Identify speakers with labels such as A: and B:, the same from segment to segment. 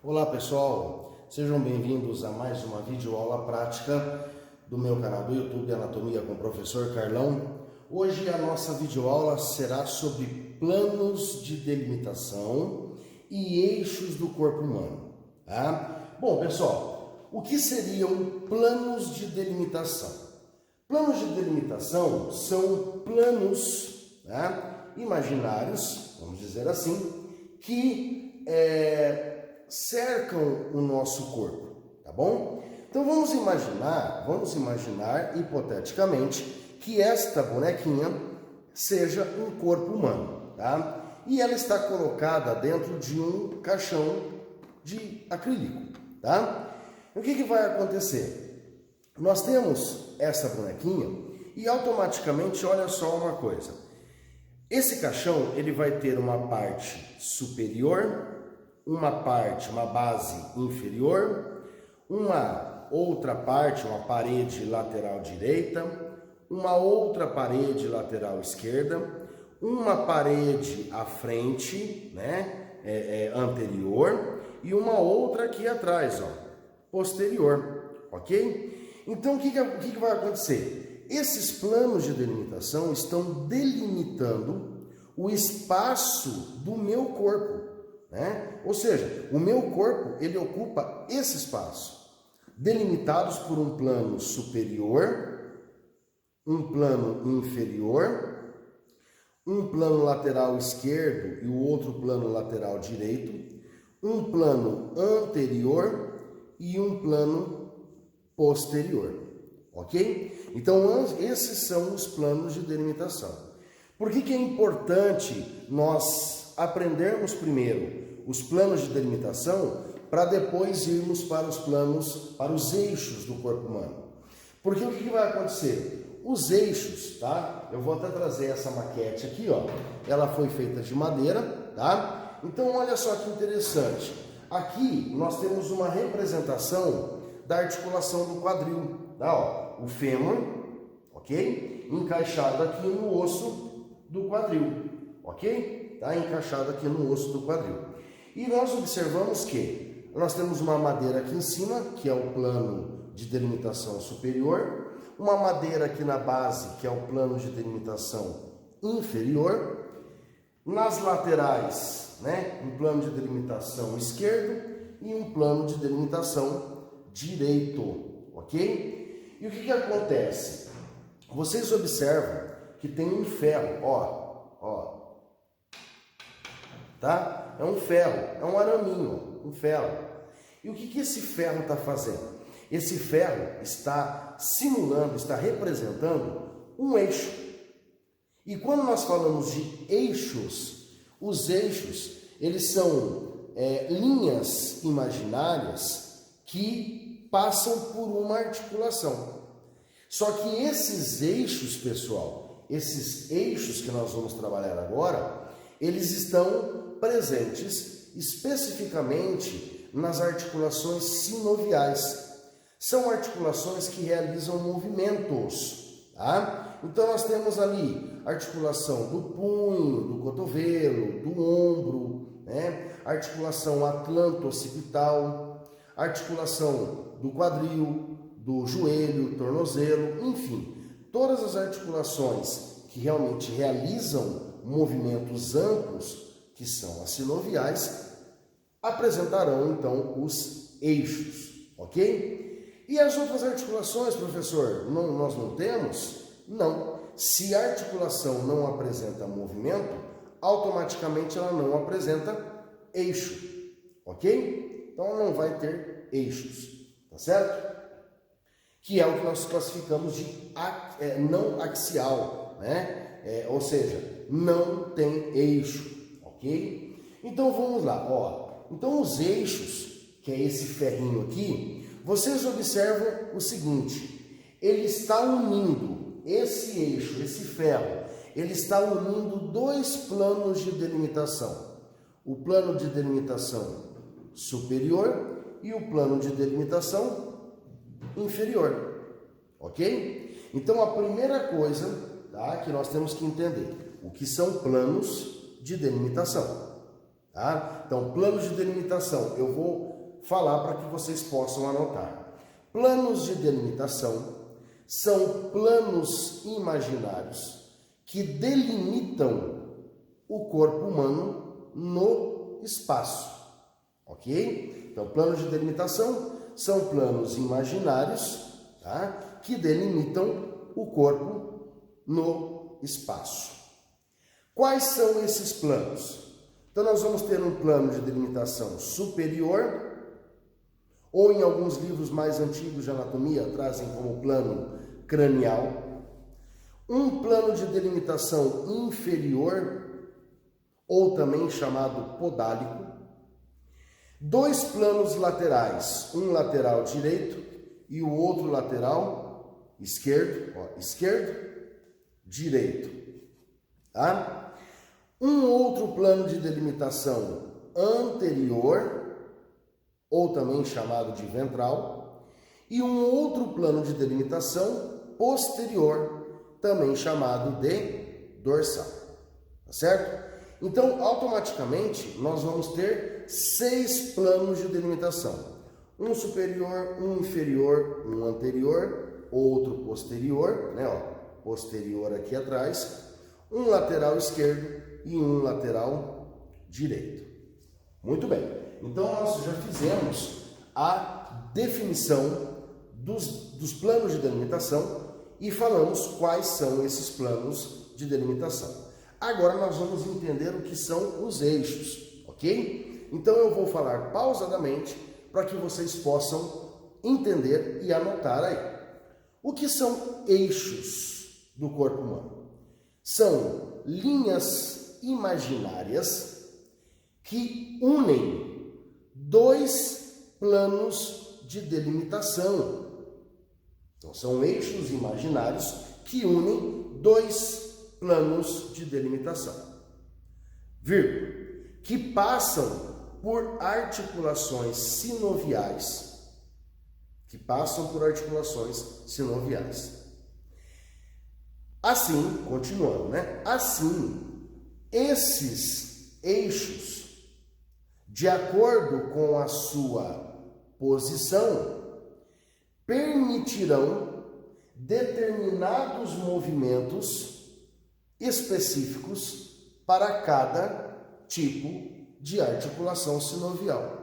A: Olá pessoal, sejam bem-vindos a mais uma videoaula prática do meu canal do YouTube Anatomia com o Professor Carlão. Hoje a nossa videoaula será sobre planos de delimitação e eixos do corpo humano. Tá? Bom pessoal, o que seriam planos de delimitação? Planos de delimitação são planos imaginários, vamos dizer assim, que cercam o nosso corpo, tá bom? Então vamos imaginar hipoteticamente que esta bonequinha seja um corpo humano, tá? E ela está colocada dentro de um caixão de acrílico, tá? O que vai acontecer? Nós temos essa bonequinha e automaticamente, olha só uma coisa, esse caixão ele vai ter uma parte superior, uma base inferior, uma outra parte, uma parede lateral direita, uma outra parede lateral esquerda, uma parede à frente, anterior, e uma outra aqui atrás, posterior, ok? Então o que vai acontecer? Esses planos de delimitação estão delimitando o espaço do meu corpo. Ou seja, o meu corpo ele ocupa esse espaço, delimitados por um plano superior, um plano inferior, um plano lateral esquerdo e o outro plano lateral direito, um plano anterior e um plano posterior, ok? Então esses são os planos de delimitação. Por que é importante nós aprendermos primeiro os planos de delimitação para depois irmos para os eixos do corpo humano? Porque o que vai acontecer? Os eixos, tá? Eu vou até trazer essa maquete aqui, ó. Ela foi feita de madeira, tá? Então olha só que interessante. Aqui nós temos uma representação da articulação do quadril, tá? Ó, o fêmur, ok? Encaixado aqui no osso do quadril, ok? Tá encaixado aqui no osso do quadril. E nós observamos que nós temos uma madeira aqui em cima, que é o plano de delimitação superior, uma madeira aqui na base, que é o plano de delimitação inferior, nas laterais, um plano de delimitação esquerdo e um plano de delimitação direito, ok? E o que acontece? Vocês observam que tem um ferro, ó, tá? É um ferro, é um araminho, um ferro. E o que esse ferro está fazendo? Esse ferro está simulando, está representando um eixo. E quando nós falamos de eixos, os eixos, eles são linhas imaginárias que passam por uma articulação. Só que esses eixos, pessoal, esses eixos que nós vamos trabalhar agora, eles estão presentes especificamente nas articulações sinoviais. São articulações que realizam movimentos, tá? Então nós temos ali a articulação do punho, do cotovelo, do ombro, articulação atlanto-occipital, articulação do quadril, do joelho, tornozelo, enfim, todas as articulações que realmente realizam movimentos amplos, que são as sinoviais, apresentarão então os eixos, ok? E as outras articulações, professor, nós não temos? Não. Se a articulação não apresenta movimento, automaticamente ela não apresenta eixo, ok? Então ela não vai ter eixos, tá certo? Que é o que nós classificamos de não axial, ou seja, não tem eixo, ok? Então vamos lá, ó. Então os eixos, que é esse ferrinho aqui, vocês observam o seguinte, ele está unindo esse eixo, esse ferro, ele está unindo dois planos de delimitação. O plano de delimitação superior e o plano de delimitação inferior, ok? Então a primeira coisa, tá, que nós temos que entender, o que são planos de delimitação. tá? Então, planos de delimitação, eu vou falar para que vocês possam anotar. Planos de delimitação são planos imaginários que delimitam o corpo humano no espaço, ok? Então, planos de delimitação são planos imaginários, tá? Que delimitam o corpo no espaço. Quais são esses planos? Então, nós vamos ter um plano de delimitação superior, ou em alguns livros mais antigos de anatomia trazem como plano cranial, um plano de delimitação inferior, ou também chamado podálico, dois planos laterais, um lateral direito e o outro lateral esquerdo, esquerdo, direito, tá? Um outro plano de delimitação anterior, ou também chamado de ventral, e um outro plano de delimitação posterior, também chamado de dorsal, tá certo? Então, automaticamente, nós vamos ter 6 planos de delimitação. Um superior, um inferior, um anterior, outro posterior, né, ó, posterior aqui atrás, um lateral esquerdo e um lateral direito. Muito bem. Então, nós já fizemos a definição dos planos de delimitação e falamos quais são esses planos de delimitação. Agora, nós vamos entender o que são os eixos, ok? Então, eu vou falar pausadamente para que vocês possam entender e anotar aí. O que são eixos do corpo humano? São linhas imaginárias que unem dois planos de delimitação. Então, são eixos imaginários que unem dois planos de delimitação, vírgula, que passam por articulações sinoviais, Assim, continuando, né? Assim, esses eixos, de acordo com a sua posição, permitirão determinados movimentos específicos para cada tipo de articulação sinovial.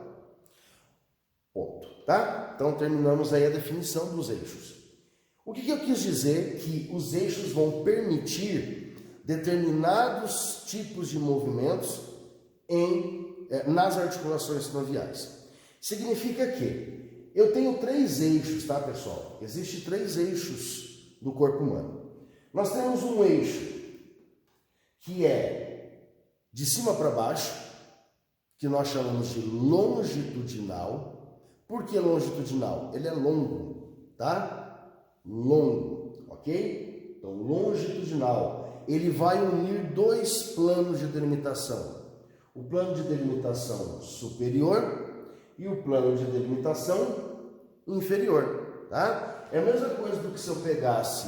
A: Ponto, tá? Então, terminamos aí a definição dos eixos. O que eu quis dizer? Que os eixos vão permitir determinados tipos de movimentos nas articulações sinoviais. Significa que eu tenho 3 eixos, tá, pessoal? Existem 3 eixos do corpo humano. Nós temos um eixo que é de cima para baixo, que nós chamamos de longitudinal. Por que longitudinal? Ele é longo, tá? Longo, ok? Então, longitudinal. Ele vai unir 2 planos de delimitação. O plano de delimitação superior e o plano de delimitação inferior, tá? É a mesma coisa do que se eu pegasse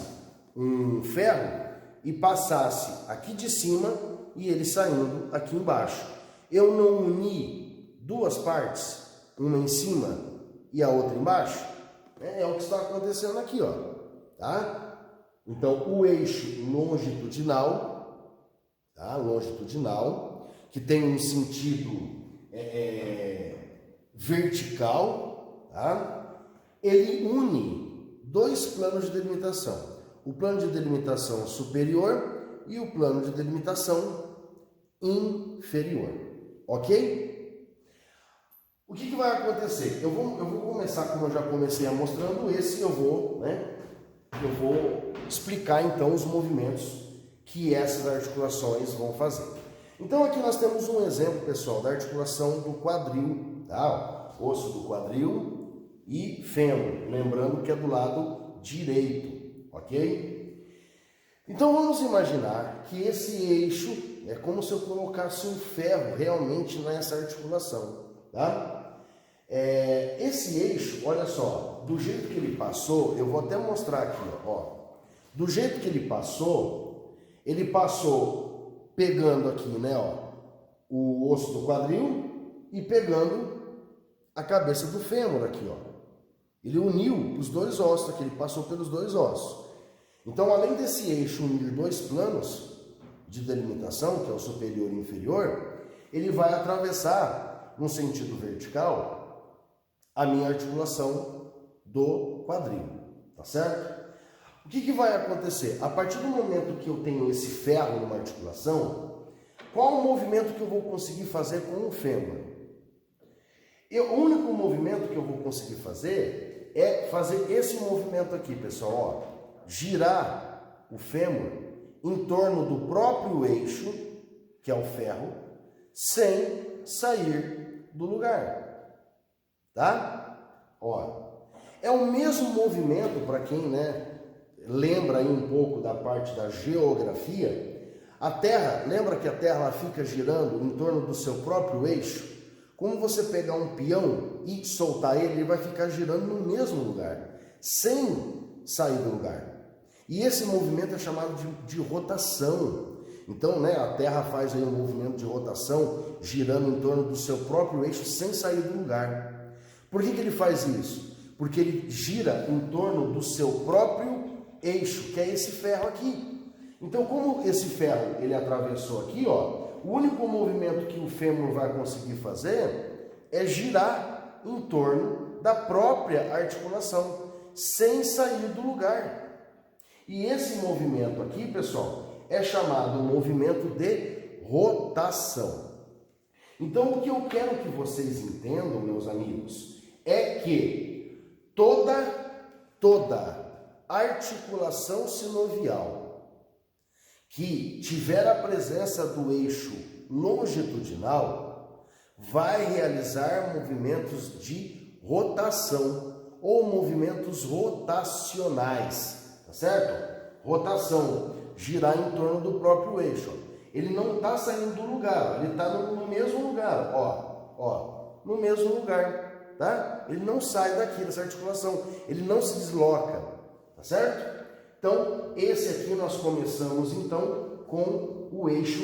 A: um ferro e passasse aqui de cima e ele saindo aqui embaixo. Eu não uni 2 partes, uma em cima e a outra embaixo? É o que está acontecendo aqui, ó, tá? Então, o eixo longitudinal, tá? Longitudinal, que tem um sentido vertical, tá? Ele une 2 planos de delimitação. O plano de delimitação superior e o plano de delimitação inferior. Ok? O que vai acontecer? Eu vou começar, como eu já comecei a mostrando esse, eu vou explicar então os movimentos que essas articulações vão fazer. Então aqui nós temos um exemplo, pessoal, da articulação do quadril, tá? Osso do quadril e fêmur, lembrando que é do lado direito, ok? Então vamos imaginar que esse eixo é como se eu colocasse um ferro realmente nessa articulação, tá? Esse eixo, olha só, do jeito que ele passou, eu vou até mostrar aqui, ó. Do jeito que ele passou pegando aqui, né, ó, o osso do quadril e pegando a cabeça do fêmur aqui, ó. Ele uniu os dois ossos aqui, ele passou pelos dois ossos. Então, além desse eixo unir dois planos de delimitação, que é o superior e inferior, ele vai atravessar, no sentido vertical, a minha articulação do quadril, tá certo? O que vai acontecer? A partir do momento que eu tenho esse ferro numa articulação, qual o movimento que eu vou conseguir fazer com o fêmur? O único movimento que eu vou conseguir fazer é fazer esse movimento aqui, pessoal, ó, girar o fêmur em torno do próprio eixo, que é o ferro, sem sair do lugar, tá? Ó, é o mesmo movimento para quem, né, lembra aí um pouco da parte da geografia. A Terra, lembra que a Terra ela fica girando em torno do seu próprio eixo? Como você pegar um peão e soltar ele, ele vai ficar girando no mesmo lugar, sem sair do lugar. E esse movimento é chamado de rotação. Então, né, a Terra faz aí um movimento de rotação, girando em torno do seu próprio eixo, sem sair do lugar. Por que ele faz isso? Porque ele gira em torno do seu próprio eixo, que é esse ferro aqui. Então, como esse ferro ele atravessou aqui, ó, o único movimento que o fêmur vai conseguir fazer é girar em torno da própria articulação, sem sair do lugar. E esse movimento aqui, pessoal, é chamado movimento de rotação. Então, o que eu quero que vocês entendam, meus amigos, é que toda articulação sinovial que tiver a presença do eixo longitudinal vai realizar movimentos de rotação ou movimentos rotacionais, tá certo? Rotação, girar em torno do próprio eixo. Ele não está saindo do lugar, ele está no mesmo lugar, ó, no mesmo lugar, tá? Ele não sai daqui dessa articulação, ele não se desloca, tá certo? Então, esse aqui nós começamos, então, com o eixo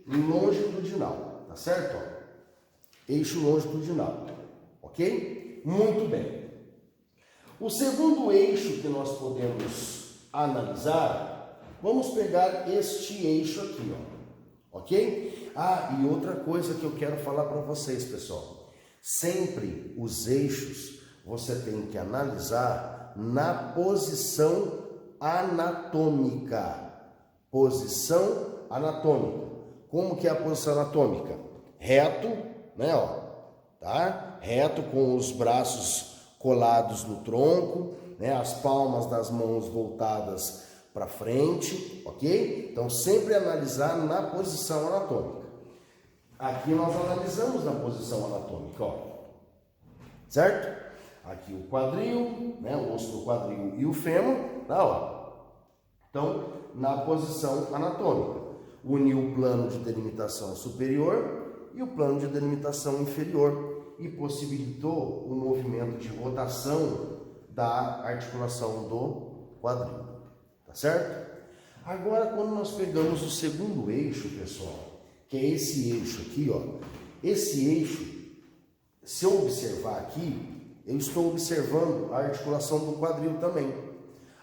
A: longitudinal, tá certo? Ó, eixo longitudinal, ok? Muito bem. O segundo eixo que nós podemos analisar, vamos pegar este eixo aqui, ó, ok? Ah, e outra coisa que eu quero falar para vocês, pessoal. Sempre os eixos você tem que analisar na posição anatômica. Posição anatômica. Como que é a posição anatômica? Reto, né, ó, tá? Reto com os braços colados no tronco, né, as palmas das mãos voltadas para frente, ok? Então sempre analisar na posição anatômica. Aqui nós analisamos na posição anatômica, ó, certo? Aqui o quadril, né, o osso do quadril e o fêmur, tá, ó. Então, na posição anatômica, uniu o plano de delimitação superior e o plano de delimitação inferior e possibilitou o movimento de rotação da articulação do quadril, tá certo? Agora, quando nós pegamos o segundo eixo, pessoal, que é esse eixo aqui, ó, esse eixo, se eu observar aqui, eu estou observando a articulação do quadril também.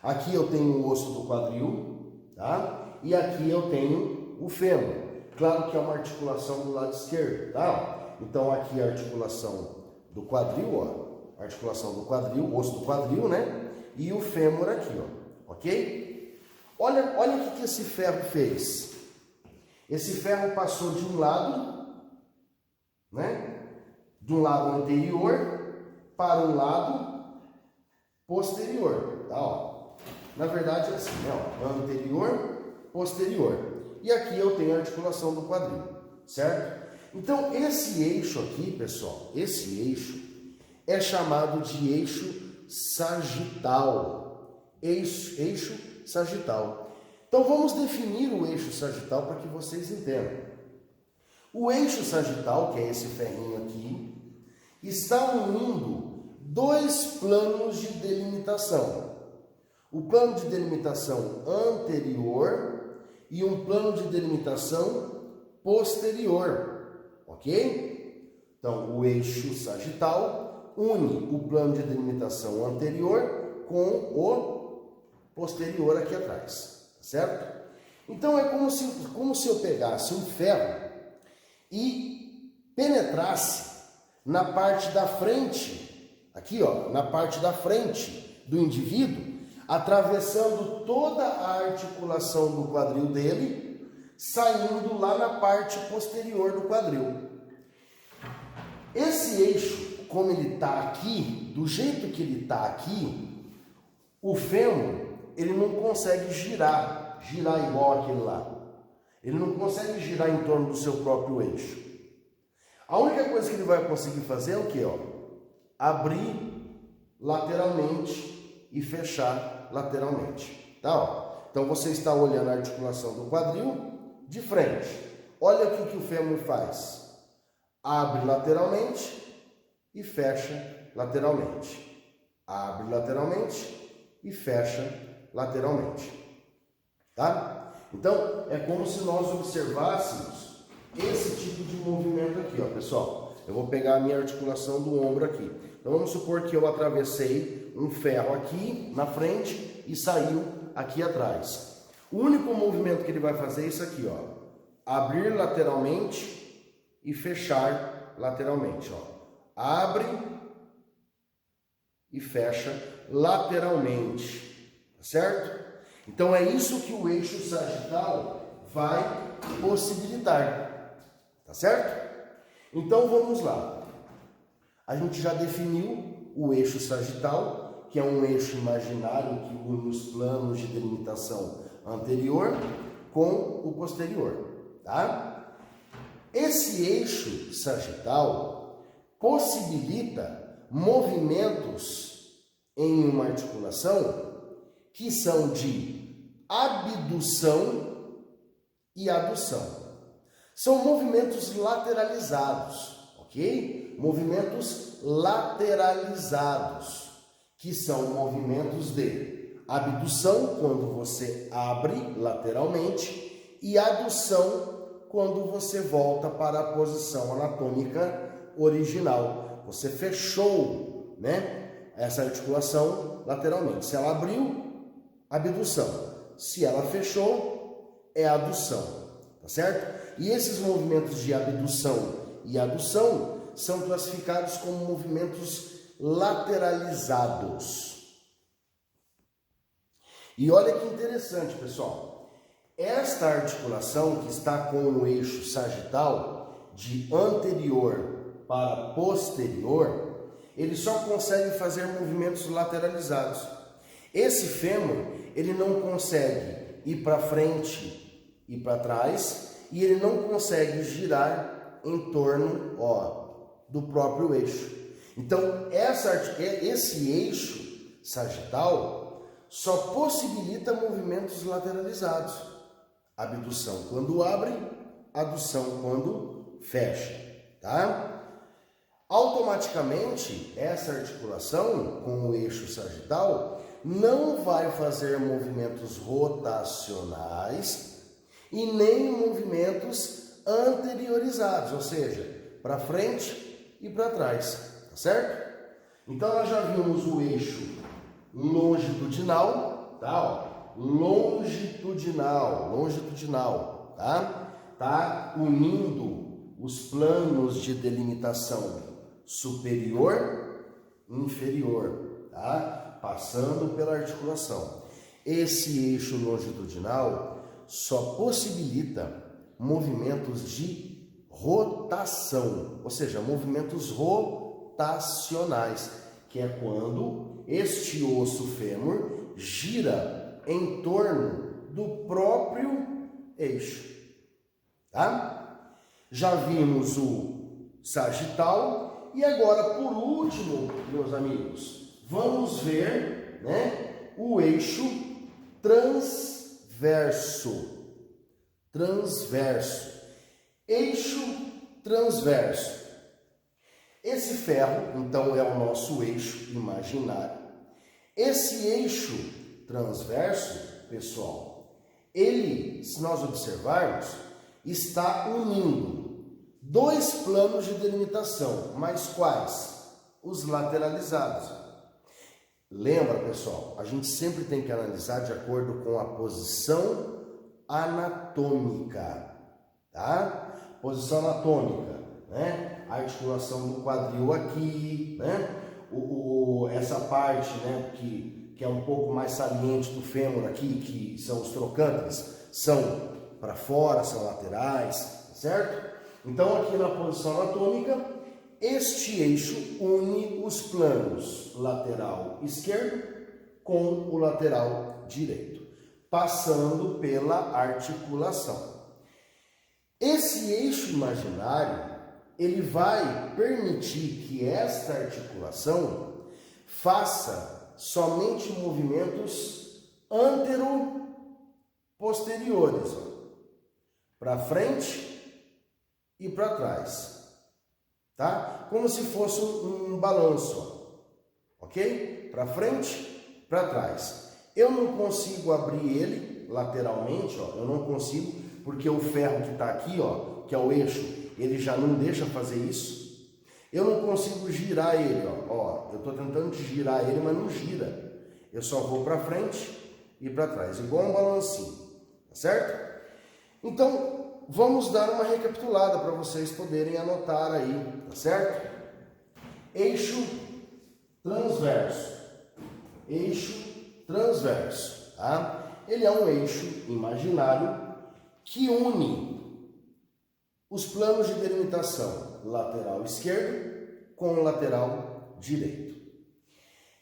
A: Aqui eu tenho o osso do quadril, tá? E aqui eu tenho o fêmur. Claro que é uma articulação do lado esquerdo, tá? Então aqui a articulação do quadril, ó, articulação do quadril, osso do quadril, né? E o fêmur aqui, ó, ok? Olha o que esse ferro fez. Esse ferro passou de um lado, né? De um lado anterior para um lado posterior, tá? Ó. Na verdade é assim, né? Ó, anterior, posterior. E aqui eu tenho a articulação do quadril, certo? Então esse eixo aqui, pessoal, esse eixo é chamado de eixo sagital. Eixo sagital. Então vamos definir o eixo sagital para que vocês entendam. O eixo sagital, que é esse ferrinho aqui, está unindo dois planos de delimitação. O plano de delimitação anterior e um plano de delimitação posterior. ok? Então, o eixo sagital une o plano de delimitação anterior com o posterior aqui atrás, certo? Então, é como se eu pegasse um ferro e penetrasse na parte da frente, aqui ó, na parte da frente do indivíduo, atravessando toda a articulação do quadril dele, saindo lá na parte posterior do quadril. Esse eixo, como ele está aqui, do jeito que ele está aqui, o fêmur, ele não consegue girar igual aquele lá. Ele não consegue girar em torno do seu próprio eixo. A única coisa que ele vai conseguir fazer é o quê? Ó? Abrir lateralmente e fechar lateralmente. Tá? Ó. Então você está olhando a articulação do quadril de frente. Olha o que o fêmur faz. Abre lateralmente e fecha lateralmente. Abre lateralmente e fecha lateralmente. Tá? Então, é como se nós observássemos esse tipo de movimento aqui, ó, pessoal. Eu vou pegar a minha articulação do ombro aqui. Então, vamos supor que eu atravessei um ferro aqui na frente e saiu aqui atrás. O único movimento que ele vai fazer é isso aqui, ó. Abrir lateralmente e fechar lateralmente, ó. Abre e fecha lateralmente, tá certo? Então é isso que o eixo sagital vai possibilitar, tá certo? Então vamos lá. A gente já definiu o eixo sagital, que é um eixo imaginário que une os planos de delimitação anterior com o posterior, tá? Esse eixo sagital possibilita movimentos em uma articulação que são de abdução e adução. São movimentos lateralizados, ok? Movimentos lateralizados, que são movimentos de abdução, quando você abre lateralmente, e adução, quando você volta para a posição anatômica original. Você fechou, né, essa articulação lateralmente. Se ela abriu, abdução. Se ela fechou, é adução, tá certo? E esses movimentos de abdução e adução são classificados como movimentos lateralizados. E olha que interessante, pessoal. Esta articulação que está com o eixo sagital de anterior para posterior, ele só consegue fazer movimentos lateralizados. Esse fêmur, ele não consegue ir para frente e para trás, e ele não consegue girar em torno, ó, do próprio eixo. Então, esse eixo sagital só possibilita movimentos lateralizados. Abdução quando abre, adução quando fecha, tá? Automaticamente, essa articulação com o eixo sagital não vai fazer movimentos rotacionais e nem movimentos anteriorizados, ou seja, para frente e para trás, tá certo? Então nós já vimos o eixo longitudinal, tá? Ó, longitudinal, tá? Tá unindo os planos de delimitação superior e inferior, tá? Passando pela articulação. Esse eixo longitudinal só possibilita movimentos de rotação, ou seja, movimentos rotacionais, que é quando este osso fêmur gira em torno do próprio eixo, tá? Já vimos o sagital e agora, por último, meus amigos, vamos ver, né, o eixo transverso. Eixo transverso. Esse ferro, então, é o nosso eixo imaginário. Esse eixo transverso, pessoal, ele, se nós observarmos, está unindo dois planos de delimitação, mas quais? Os lateralizados. Lembra, pessoal, a gente sempre tem que analisar de acordo com a posição anatômica, tá? Posição anatômica, né? A articulação do quadril aqui, né? Essa parte, né, que é um pouco mais saliente do fêmur aqui, que são os trocânteres, são para fora, são laterais, certo? Então, aqui na posição anatômica, este eixo une os planos lateral esquerdo com o lateral direito, passando pela articulação. Esse eixo imaginário, ele vai permitir que esta articulação faça somente movimentos antero-posteriores, para frente e para trás, tá? Como se fosse um balanço, ok? Para frente, para trás. Eu não consigo abrir ele lateralmente, ó, eu não consigo, porque o ferro que está aqui, ó, que é o eixo, ele já não deixa fazer isso. Eu não consigo girar ele, ó, eu estou tentando girar ele, mas não gira. Eu só vou para frente e para trás, igual um balancinho, tá certo? Então, vamos dar uma recapitulada para vocês poderem anotar aí, tá certo? Eixo transverso. Eixo transverso, tá? Ele é um eixo imaginário que une os planos de delimitação lateral esquerdo com o lateral direito.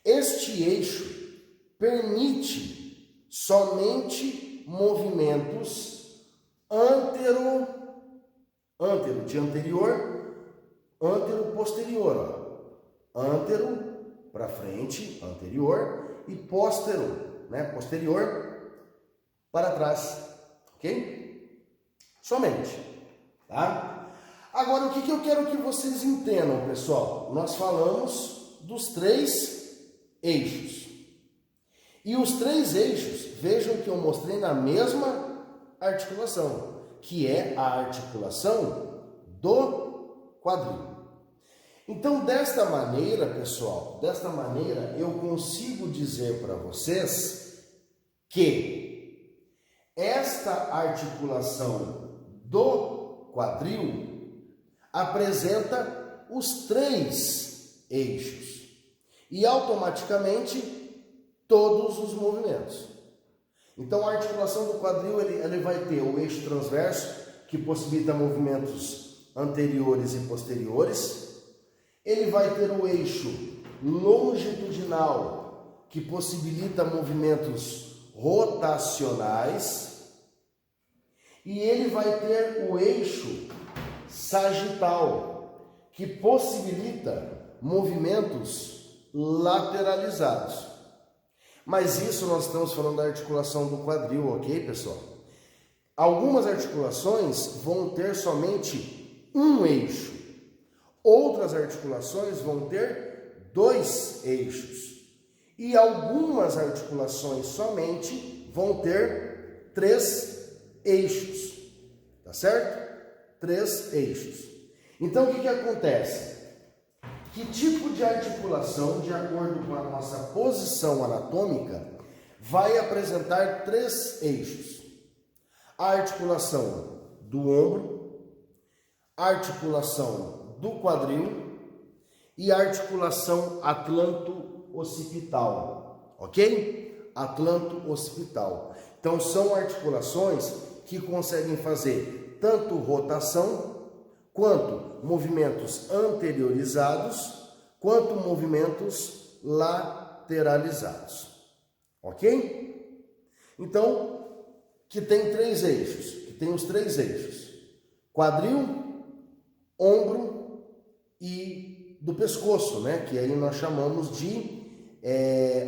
A: Este eixo permite somente movimentos antero de anterior, antero posterior, ó. Antero para frente, anterior, e póstero, né, posterior para trás, ok? Somente, tá? Agora, o que eu quero que vocês entendam, pessoal? Nós falamos dos três eixos. E os três eixos, vejam que eu mostrei na mesma articulação, que é a articulação do quadril. Então, desta maneira, pessoal, desta maneira eu consigo dizer para vocês que esta articulação do quadril apresenta os três eixos e automaticamente todos os movimentos. Então, a articulação do quadril ele vai ter o eixo transverso, que possibilita movimentos anteriores e posteriores. Ele vai ter o eixo longitudinal, que possibilita movimentos rotacionais. E ele vai ter o eixo sagital, que possibilita movimentos lateralizados. Mas isso nós estamos falando da articulação do quadril, ok, pessoal? Algumas articulações vão ter somente um eixo. Outras articulações vão ter dois eixos. E algumas articulações somente vão ter três eixos. Tá certo? Três eixos. Então, o que acontece? Que tipo de articulação, de acordo com a nossa posição anatômica, vai apresentar três eixos? A articulação do ombro, a articulação do quadril e a articulação atlanto-occipital, ok? Atlanto-occipital. Então, são articulações que conseguem fazer tanto rotação, quanto movimentos anteriorizados, quanto movimentos lateralizados, ok? Então, que tem três eixos, que tem os três eixos, quadril, ombro e do pescoço, né? Que aí nós chamamos de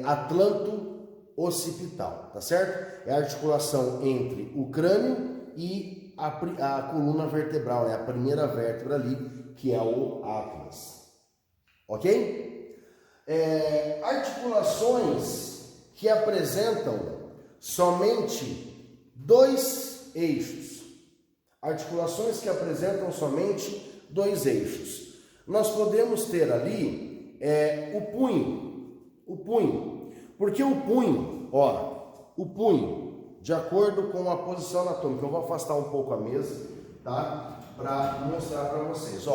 A: atlanto-occipital, tá certo? É a articulação entre o crânio e a coluna vertebral, né? A primeira vértebra ali, que é o atlas, ok? Articulações que apresentam somente dois eixos. Articulações que apresentam somente dois eixos. Nós podemos ter ali o punho, porque o punho, de acordo com a posição anatômica, eu vou afastar um pouco a mesa, tá? Para mostrar para vocês,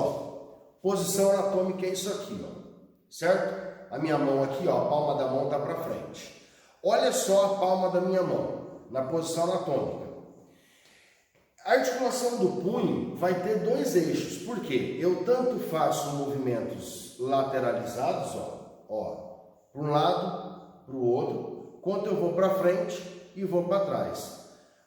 A: posição anatômica é isso aqui, certo? A minha mão aqui, a palma da mão está para frente. Olha só a palma da minha mão, na posição anatômica. A articulação do punho vai ter dois eixos, porque eu tanto faço movimentos lateralizados, para um lado, para o outro, quanto eu vou para frente e vou para trás.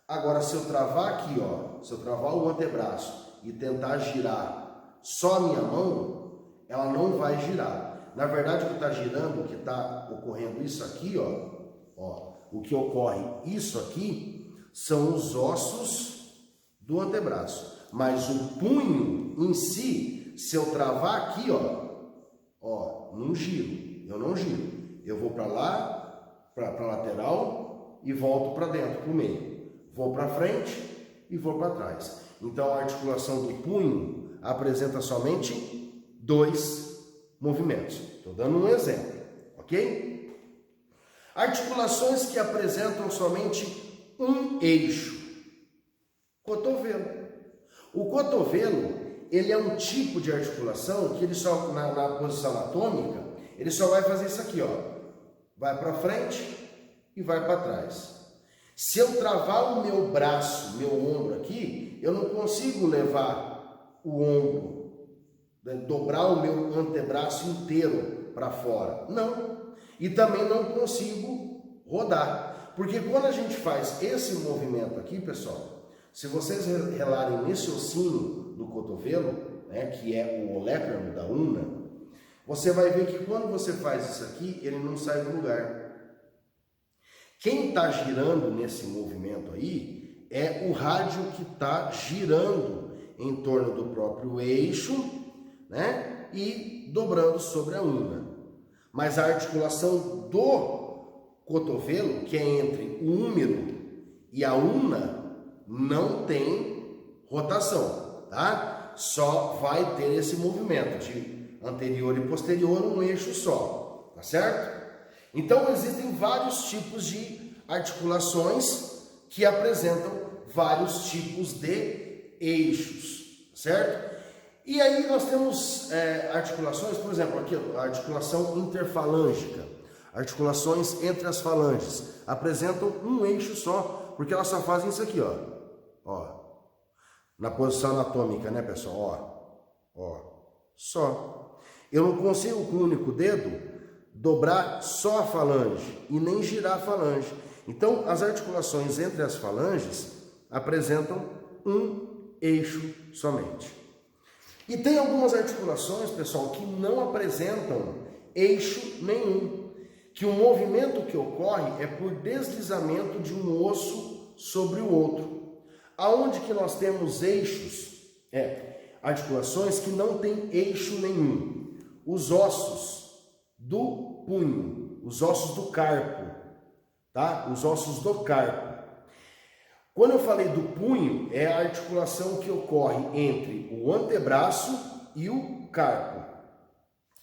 A: Agora, se eu travar aqui, se eu travar o antebraço e tentar girar só a minha mão, ela não vai girar. Na verdade, o que está girando, o que está ocorrendo isso aqui, o que ocorre isso aqui, são os ossos do antebraço. Mas o punho em si, se eu travar aqui, não giro, eu não giro. Eu vou para lá, para a lateral e volto para dentro, para o meio. Vou para frente e vou para trás. Então, a articulação do punho apresenta somente dois movimentos. Estou dando um exemplo, ok? Articulações que apresentam somente um eixo. Cotovelo. O cotovelo, ele é um tipo de articulação que ele só, na posição anatômica, ele só vai fazer isso aqui, vai para frente e vai para trás. Se eu travar o meu braço, meu ombro aqui, eu não consigo levar o ombro, dobrar o meu antebraço inteiro para fora. Não. E também não consigo rodar. Porque quando a gente faz esse movimento aqui, pessoal, se vocês relarem nesse ossinho do cotovelo, que é o oléperno da ulna, você vai ver que quando você faz isso aqui, ele não sai do lugar. Quem está girando nesse movimento aí é o rádio que está girando em torno do próprio eixo, e dobrando sobre a ulna. Mas a articulação do cotovelo, que é entre o húmero e a ulna, não tem rotação, tá? Só vai ter esse movimento de anterior e posterior, um eixo só, tá certo? Então existem vários tipos de articulações que apresentam vários tipos de eixos, certo? E aí nós temos articulações, por exemplo, aqui a articulação interfalângica, articulações entre as falanges, apresentam um eixo só, porque elas só fazem isso aqui, na posição anatômica, né, pessoal, só. Eu não consigo com o único dedo dobrar só a falange e nem girar a falange. Então, as articulações entre as falanges apresentam um eixo somente. E tem algumas articulações, pessoal, que não apresentam eixo nenhum, que o movimento que ocorre é por deslizamento de um osso sobre o outro. Aonde que nós temos eixos? Articulações que não têm eixo nenhum. Os ossos do punho, os ossos do carpo, tá? Os ossos do carpo. Quando eu falei do punho, é a articulação que ocorre entre o antebraço e o carpo,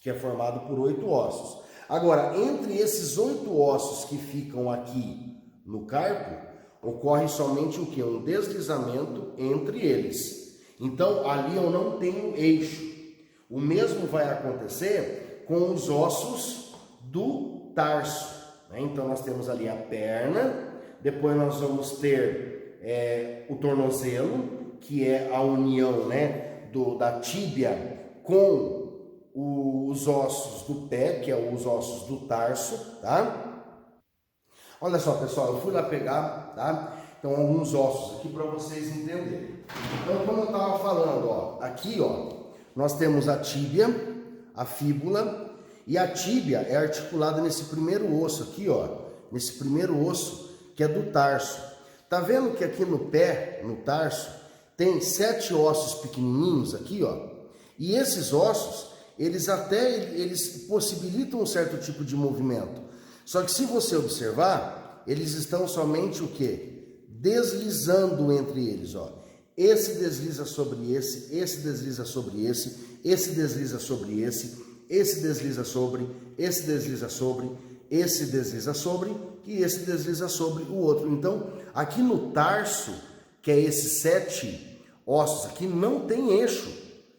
A: que é formado por 8 ossos. Agora, entre esses 8 ossos que ficam aqui no carpo, ocorre somente o que? Um deslizamento entre eles. Então, ali eu não tenho eixo. O mesmo vai acontecer com os ossos do tarso. Então, nós temos ali a perna, depois nós vamos ter o tornozelo, que é a união da tíbia com os ossos do pé, que é os ossos do tarso, tá? Olha só, pessoal, eu fui lá pegar, tá? Então, alguns ossos aqui para vocês entenderem. Então, como eu estava falando, aqui, nós temos a tíbia, a fíbula, e a tíbia é articulada nesse primeiro osso aqui, nesse primeiro osso, que é do tarso. Tá vendo que aqui no pé, no tarso, tem 7 ossos pequenininhos aqui, E esses ossos, eles possibilitam um certo tipo de movimento. Só que se você observar, eles estão somente o quê? Deslizando entre eles, esse desliza sobre esse desliza sobre esse desliza sobre esse desliza sobre, esse desliza sobre, esse desliza sobre e esse desliza sobre o outro. Então, aqui no tarso, que é esses 7 ossos aqui, não tem eixo,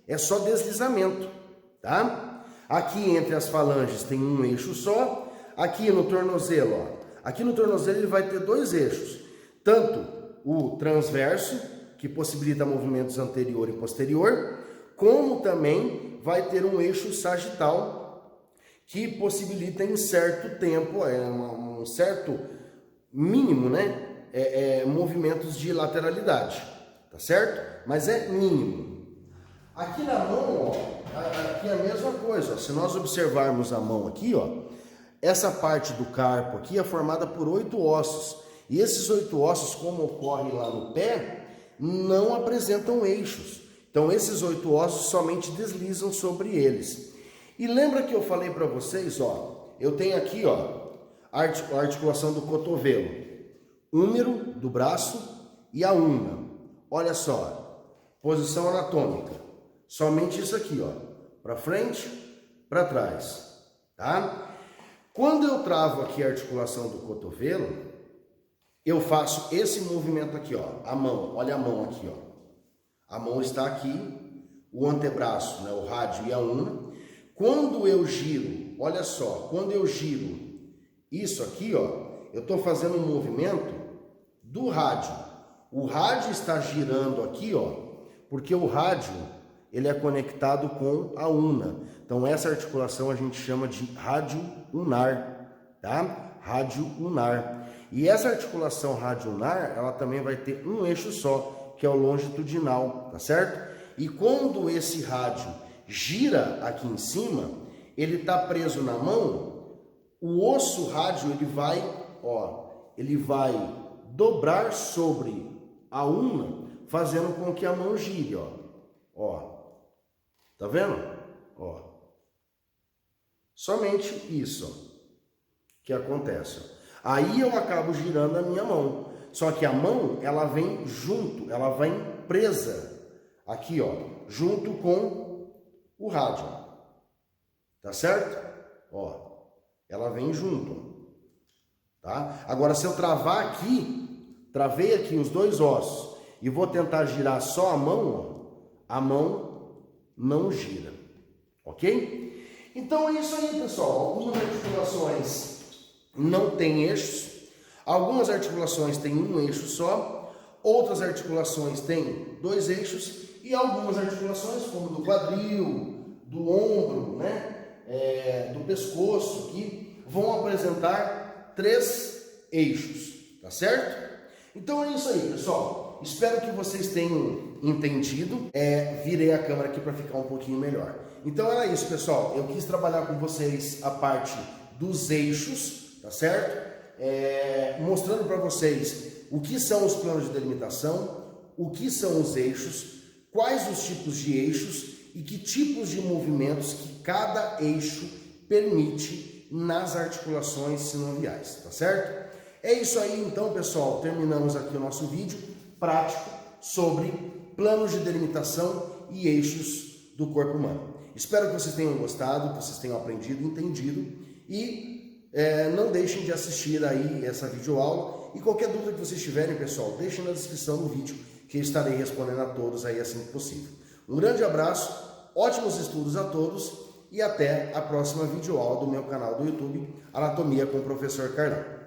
A: é só deslizamento, tá? Aqui entre as falanges tem um eixo só, aqui no tornozelo, ó, aqui no tornozelo ele vai ter 2 eixos, tanto o transverso, que possibilita movimentos anterior e posterior, como também vai ter um eixo sagital, que possibilita em certo tempo, um certo mínimo, né, movimentos de lateralidade, tá certo? Mas é mínimo. Aqui na mão, ó, aqui é a mesma coisa, ó. Se nós observarmos a mão aqui, ó, essa parte do carpo aqui é formada por 8 ossos, e esses 8 ossos, como ocorre lá no pé, não apresentam eixos. Então, esses 8 ossos somente deslizam sobre eles. E lembra que eu falei para vocês, ó, eu tenho aqui, ó, a articulação do cotovelo, húmero do braço e a una. Olha só, posição anatômica. Somente isso aqui, ó, para frente, para trás, tá? Quando eu travo aqui a articulação do cotovelo, eu faço esse movimento aqui, ó, a mão, olha a mão aqui, ó. A mão está aqui, o antebraço, né, o rádio e a una. Quando eu giro, olha só, quando eu giro isso aqui, ó, eu estou fazendo um movimento do rádio. O rádio está girando aqui, ó, porque o rádio, ele é conectado com a una. Então, essa articulação a gente chama de rádio unar, tá? Rádio unar. E essa articulação rádio unar, ela também vai ter um eixo só, que é o longitudinal, tá certo? E quando esse rádio gira aqui em cima, ele está preso na mão, o osso rádio, ele vai, ó, ele vai dobrar sobre a una, fazendo com que a mão gire, ó. Ó. Tá vendo? Ó. Somente isso, ó, que acontece, ó. Aí eu acabo girando a minha mão. Só que a mão, ela vem junto, ela vem presa aqui, ó, junto com o rádio. Tá certo? Ó, ela vem junto, tá? Agora, se eu travar aqui, travei aqui os 2 ossos e vou tentar girar só a mão, ó, a mão não gira, ok? Então é isso aí, pessoal. Algumas articulações não têm eixos. Algumas articulações têm um eixo só, outras articulações têm 2 eixos e algumas articulações, como do quadril, do ombro, né, do pescoço, que vão apresentar 3 eixos, tá certo? Então é isso aí, pessoal. Espero que vocês tenham entendido. Virei a câmera aqui para ficar um pouquinho melhor. Então era isso, pessoal. Eu quis trabalhar com vocês a parte dos eixos, tá certo? Mostrando para vocês o que são os planos de delimitação, o que são os eixos, quais os tipos de eixos e que tipos de movimentos que cada eixo permite nas articulações sinoviais, tá certo? É isso aí então, pessoal, terminamos aqui o nosso vídeo prático sobre planos de delimitação e eixos do corpo humano. Espero que vocês tenham gostado, que vocês tenham aprendido, entendido e não deixem de assistir aí essa videoaula e qualquer dúvida que vocês tiverem, pessoal, deixem na descrição do vídeo que eu estarei respondendo a todos aí assim que possível. Um grande abraço, ótimos estudos a todos e até a próxima videoaula do meu canal do YouTube, Anatomia com o Professor Carlão.